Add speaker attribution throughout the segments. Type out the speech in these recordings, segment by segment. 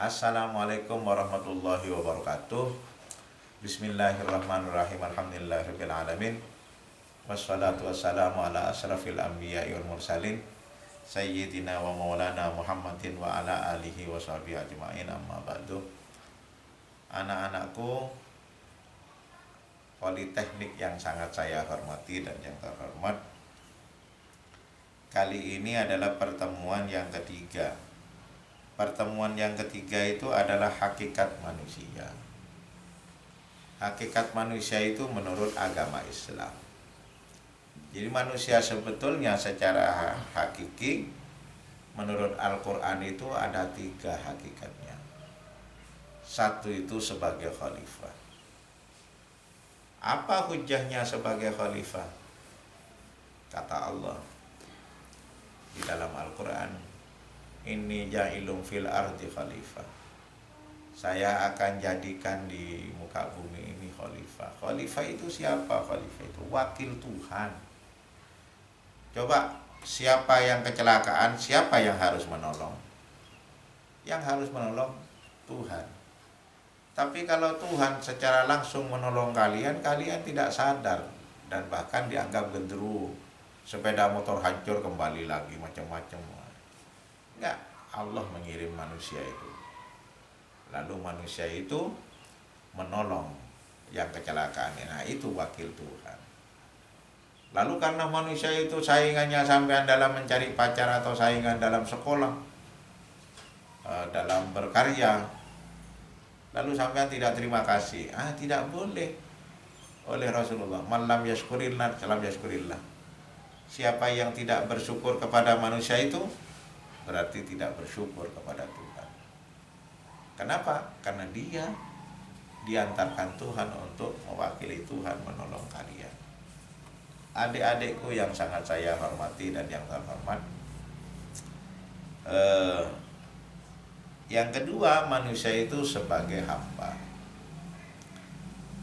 Speaker 1: Assalamualaikum warahmatullahi wabarakatuh. Bismillahirrahmanirrahim. Alhamdulillahirabbil alamin. Wassalatu wassalamu ala asrafil anbiya'i wal mursalin sayyidina wa maulana Muhammadin wa ala alihi wa sahbihi ajma'in, amma ba'du. Anak-anakku politeknik yang sangat saya hormati dan yang terhormat, kali ini adalah pertemuan yang ketiga. Pertemuan yang ketiga itu adalah hakikat manusia. Hakikat manusia itu menurut agama Islam. Jadi manusia sebetulnya secara hakiki menurut Al-Quran itu ada 3 hakikatnya. Satu itu sebagai khalifah. Apa hujahnya sebagai khalifah? Kata Allah di dalam Al-Quran, "Inni ja'ilun fil ardi khalifah." Saya akan jadikan di muka bumi ini khalifah. Khalifah itu siapa? Khalifah itu wakil Tuhan. Coba, siapa yang kecelakaan, siapa yang harus menolong? Yang harus menolong Tuhan. Tapi kalau Tuhan secara langsung menolong kalian, kalian tidak sadar dan bahkan dianggap gendruwo. Sepeda motor hancur kembali lagi, macam-macam. Enggak, Allah mengirim manusia itu. Lalu manusia itu menolong yang kecelakaan. Nah, itu wakil Tuhan. Lalu karena manusia itu saingannya sampean dalam mencari pacar atau saingan dalam sekolah, dalam berkarya, lalu sampean tidak terima kasih. Tidak boleh. Oleh Rasulullah, "Man lam yashkurillah, salam yashkurillah." Siapa yang tidak bersyukur kepada manusia itu berarti tidak bersyukur kepada Tuhan. Kenapa? Karena dia diantarkan Tuhan untuk mewakili Tuhan menolong kalian. Adik-adikku yang sangat saya hormati dan yang terhormat, yang kedua, manusia itu sebagai hamba.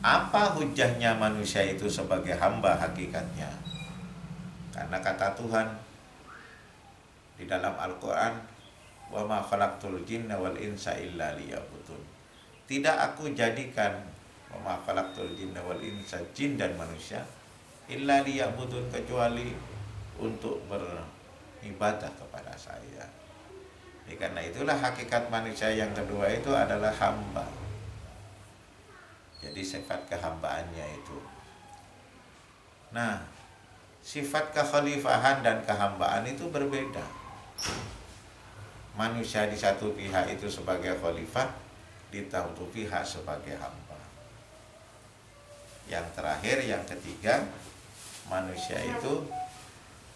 Speaker 1: Apa hujahnya manusia itu sebagai hamba hakikatnya? Karena kata Tuhan di dalam Al-Quran, "Wa ma khalaqtul jinna wal insa illa liya'budun." Tidak aku jadikan wa ma khalaqtul jinna wal insa, jin dan manusia, illa liya'budun, kecuali untuk beribadah kepada saya. Karena itulah hakikat manusia yang kedua itu adalah hamba. Jadi sifat kehambaannya itu. Nah, sifat kekhalifahan dan kehambaan itu berbeda. Manusia di satu pihak itu sebagai khalifah, di satu pihak sebagai hamba. Yang terakhir, yang ketiga, manusia itu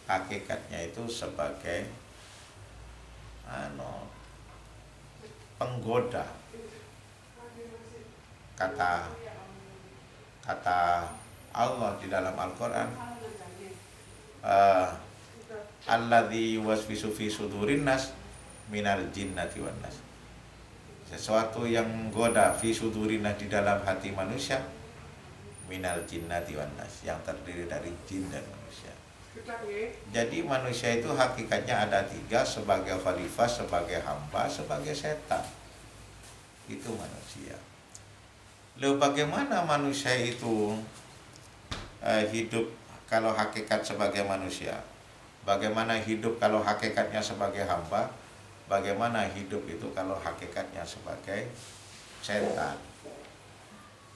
Speaker 1: hakikatnya itu sebagai penggoda. Kata Allah di dalam Al-Quran, alladzi yuwaswisu fi sudurin nas minal jinnati wan nas. Sesuatu yang menggoda fi sudurin nas, di dalam hati manusia, minal jinnati wan nas, yang terdiri dari jin dan manusia. Jadi manusia itu hakikatnya ada 3, sebagai khalifah, sebagai hamba, sebagai setan. Itu manusia. Lalu bagaimana manusia itu hidup kalau hakikat sebagai manusia? Bagaimana hidup kalau hakikatnya sebagai hamba? Bagaimana hidup itu kalau hakikatnya sebagai setan?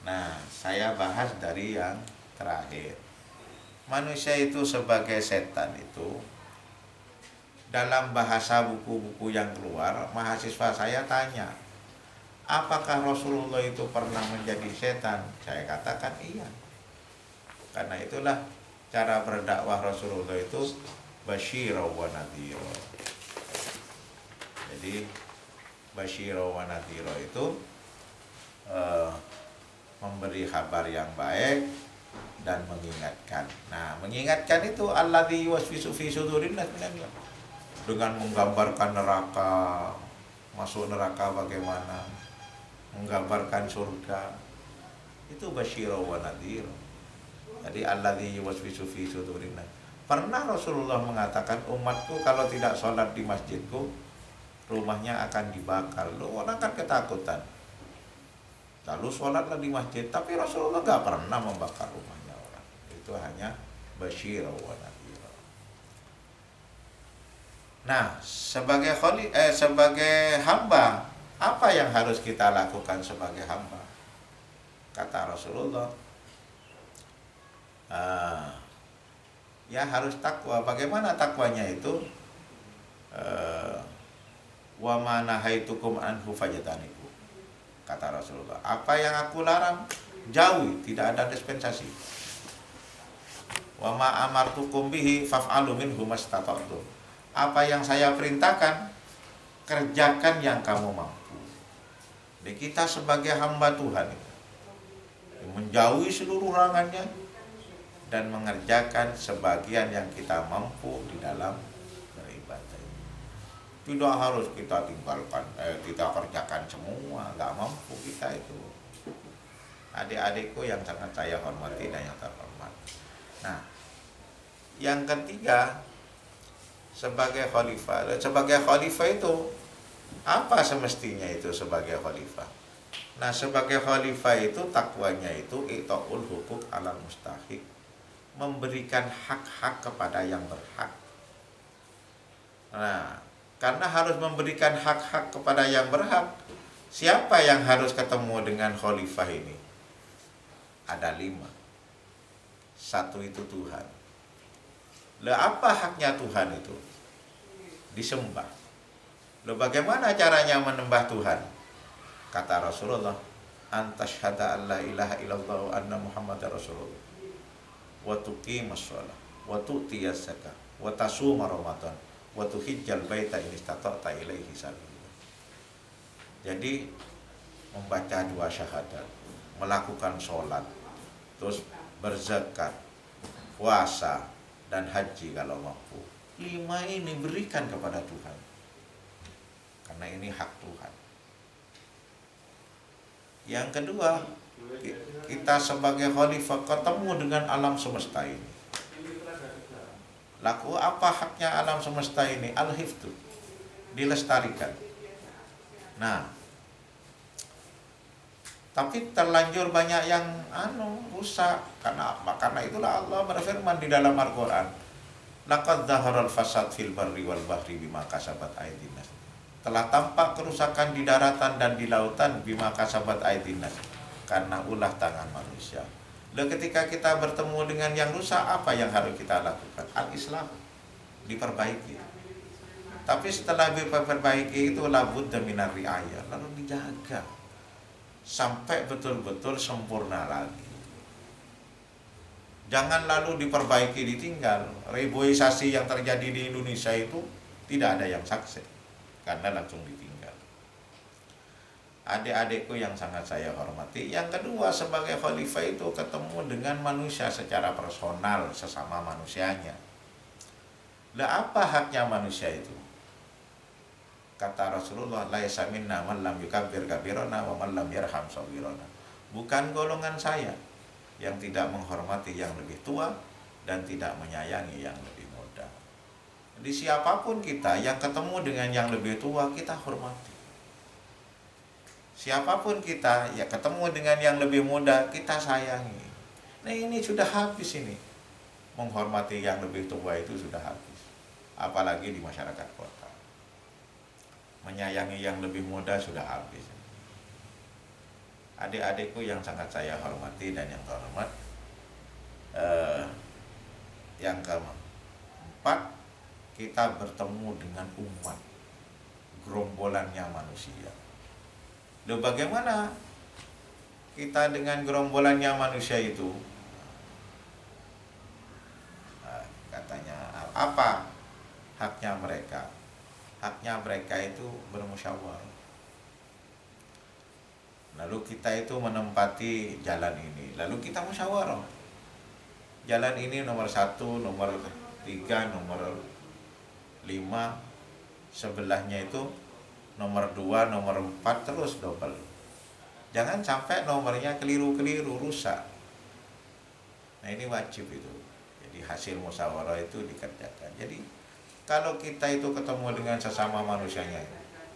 Speaker 1: Nah, saya bahas dari yang terakhir. Manusia itu sebagai setan itu, dalam bahasa buku-buku yang keluar, mahasiswa saya tanya, apakah Rasulullah itu pernah menjadi setan? Saya katakan iya. Karena itulah cara berdakwah Rasulullah itu basyira wa nadhira. Jadi basyira wa nadhira itu memberi kabar yang baik dan mengingatkan. Nah, mengingatkan itu alladzi yuwaswisu fi sudurin nas dengan menggambarkan neraka, masuk neraka bagaimana, menggambarkan surga. Itu basyira wa nadhira. Jadi alladzi yuwaswisu fi sudurin nas. Pernah Rasulullah mengatakan, umatku kalau tidak sholat di masjidku, rumahnya akan dibakar. Lu orang kan ketakutan. Lalu sholatlah di masjid, tapi Rasulullah nggak pernah membakar rumahnya orang. Itu hanya basyir wa nadhir. Nah, sebagai hamba, apa yang harus kita lakukan sebagai hamba? Kata Rasulullah, ya harus takwa. Bagaimana takwanya itu? Wa ma nahaitukum anhu fajtanibu. Kata Rasulullah, apa yang aku larang jauhi, tidak ada dispensasi. Wa ma amartukum bihi faf'alu minhu mastata'tum. Apa yang saya perintahkan, kerjakan yang kamu mampu. Jadi kita sebagai hamba Tuhan menjauhi seluruh larangannya dan mengerjakan sebagian yang kita mampu di dalam beribadah. Tidak harus kita tinggalkan, kita kerjakan semua, nggak mampu kita itu. Adik-adikku yang sangat saya hormati dan yang terhormat. Nah, yang ketiga, sebagai khalifah itu apa semestinya itu sebagai khalifah? Nah, sebagai khalifah itu takwanya itu i'ta'ul hukuk alal mustahiq, memberikan hak-hak kepada yang berhak. Nah, karena harus memberikan hak-hak kepada yang berhak, siapa yang harus ketemu dengan khalifah ini? Ada 5. 1 itu Tuhan. Lah apa haknya Tuhan itu? Disembah. Lah bagaimana caranya menyembah Tuhan? Kata Rasulullah, antasyhada alla ilaha illallah wa anna muhammadar rasulullah wa tuqimas shalah wa tu'tiyaz zakah wa tasuma ramadan wa tuhijjal baita in istata'ta ilaihi sabila. Jadi membaca 2 syahadat, melakukan sholat, terus berzakat, puasa, dan haji kalau mampu. 5 ini berikan kepada Tuhan, karena ini hak Tuhan. Yang kedua, kita sebagai khalifah ketemu dengan alam semesta ini. Laku apa haknya alam semesta ini? Al-hifdzu, dilestarikan. Nah, tapi terlanjur banyak yang rusak. Karena apa? Karena itulah Allah berfirman di dalam Al-Quran, laqad zaharal fasad fil barri wal bahri bima kasabat aydin nas. Telah tampak kerusakan di daratan dan di lautan bima kasabat aydin nas, karena ulah tangan manusia. Lalu ketika kita bertemu dengan yang rusak, apa yang harus kita lakukan? Al-Islam, diperbaiki. Tapi setelah diperbaiki itu labud minar riayah, lalu dijaga sampai betul-betul sempurna lagi. Jangan lalu diperbaiki ditinggal. Reboisasi yang terjadi di Indonesia itu tidak ada yang sukses karena langsung ditinggal. Adik-adikku yang sangat saya hormati, yang kedua sebagai khalifah itu ketemu dengan manusia secara personal, sesama manusianya. Lah apa haknya manusia itu? Kata Rasulullah, laisa minna man lam yukabbir kabirana wa man lam yarham shagirana. Bukan golongan saya yang tidak menghormati yang lebih tua dan tidak menyayangi yang lebih muda. Jadi siapapun kita yang ketemu dengan yang lebih tua, kita hormati. Siapapun kita ya ketemu dengan yang lebih muda, kita sayangi. Nah ini sudah habis ini. Menghormati yang lebih tua itu sudah habis. Apalagi di masyarakat kota. Menyayangi yang lebih muda sudah habis. Adik-adikku yang sangat saya hormati dan yang terhormat, yang keempat, kita bertemu dengan umat, gerombolannya manusia. Loh bagaimana kita dengan gerombolannya manusia itu? Nah, katanya apa haknya mereka? Haknya mereka itu bermusyawarah. Lalu kita itu menempati jalan ini. Lalu kita musyawarah. Jalan ini nomor 1, nomor 3, nomor 5. Sebelahnya itu nomor 2, nomor 4, terus double. Jangan sampai nomornya keliru-keliru, rusak. Nah ini wajib itu. Jadi hasil musyawarah itu dikerjakan. Jadi kalau kita itu ketemu dengan sesama manusianya,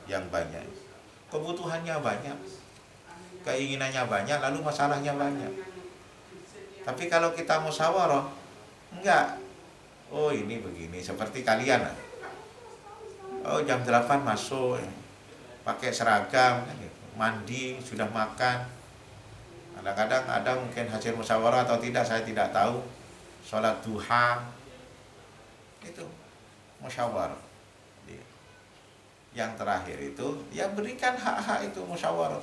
Speaker 1: yang banyak. Kebutuhannya banyak, keinginannya banyak, lalu masalahnya banyak. Tapi kalau kita musyawarah, enggak. Oh ini begini, seperti kalian. Oh jam 8 masuk, pakai seragam, mandi, sudah makan. Kadang-kadang ada mungkin hasil musyawarah atau tidak, saya tidak tahu. Sholat duha, itu musyawarah. Yang terakhir itu, ya berikan hak-hak itu musyawarah.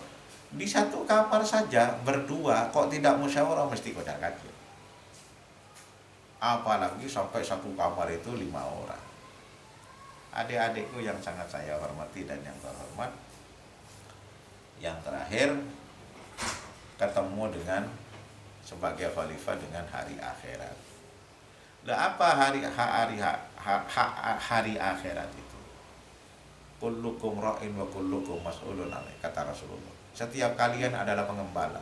Speaker 1: Di satu kamar saja berdua, kok tidak musyawarah, mesti kocar kacir. Apalagi sampai satu kamar itu 5 orang. Adik-adikku yang sangat saya hormati dan yang terhormat, yang terakhir ketemu dengan sebagai khalifah dengan hari akhirat. Lah apa hari akhirat itu? Kullukum ra'in wa kullukum mas'ulun anhu, kata Rasulullah. Setiap kalian adalah pengembala.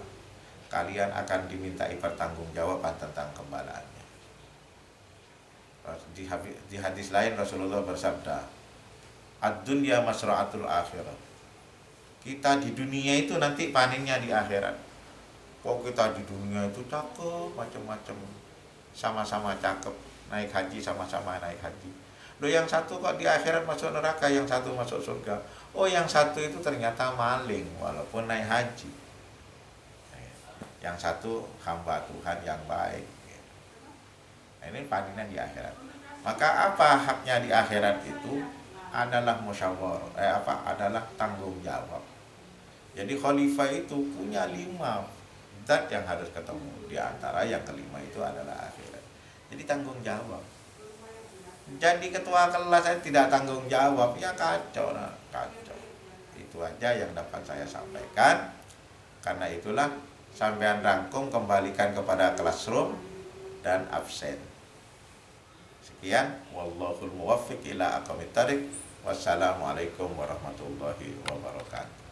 Speaker 1: Kalian akan dimintai pertanggungjawaban tentang gembalaannya. Di hadis lain Rasulullah bersabda, ad-dunya masra'atul akhirat. Kita di dunia itu nanti panennya di akhirat. Kok kita di dunia itu cakep, macam-macam, sama-sama cakep, naik haji sama-sama naik haji. Loh yang satu kok di akhirat masuk neraka, yang satu masuk surga. Oh yang satu itu ternyata maling walaupun naik haji. Yang satu hamba Tuhan yang baik. Nah, ini panennya di akhirat. Maka apa haknya di akhirat itu adalah musyawarah, adalah tanggung jawab. Jadi khalifah itu punya 5 zat yang harus ketemu. Di antara yang kelima itu adalah akhirat. Jadi tanggung jawab. Jadi ketua kelas saya tidak tanggung jawab, ya kacau, nah, kacau. Itu aja yang dapat saya sampaikan. Karena itulah sampean rangkum, kembalikan kepada classroom dan absen. Sekian, wallahul muwaffiq ila aqwamit thariq. Wassalamualaikum warahmatullahi wabarakatuh.